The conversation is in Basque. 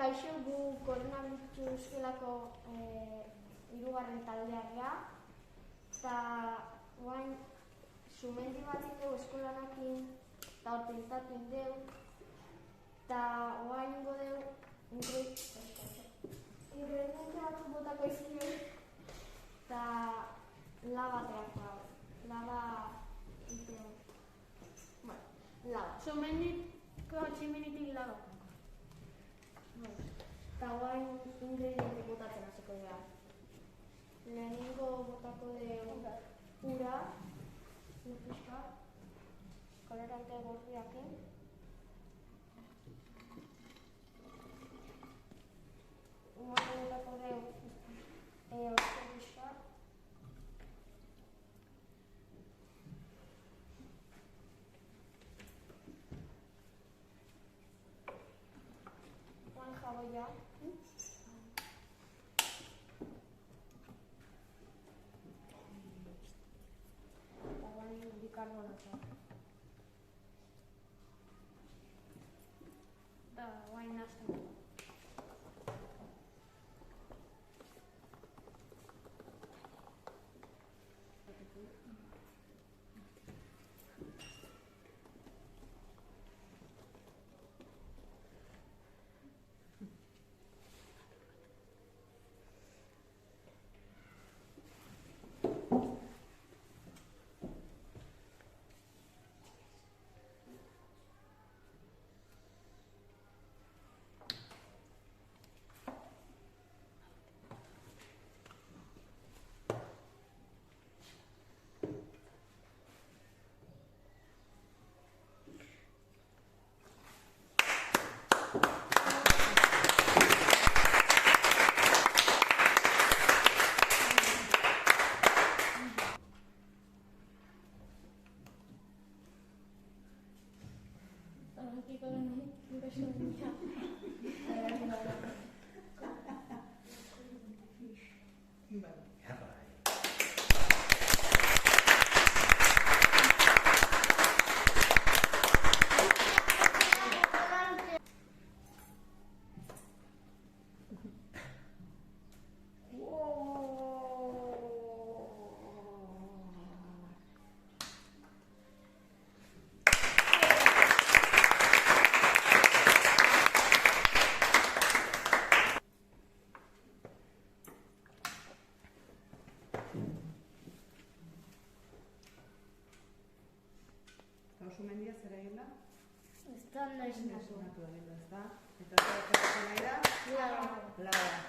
Kaixo, gu koronabirusu eskolako hirugarren taldeak gara, eta guain sumendi bat dugu eskolanakin, eta hor pintatu dugu, eta guain ingo dugu ingrediente batzuk botako izkio, eta laba teako hau, laba sumendiko tximinitik laba. Eta guain ingrediente botatzen hasiko dira. Lehenengo botako dugu ura, pixka, kolorante gorriakin. Guain botako dugu orte pixka. Guain jaboia. Bikarbonato. Da, guain nazten. Sumendia zer egin da? Ez da nahi Esnatu da, ez da? Eta zer nahi da? Laba. Laba.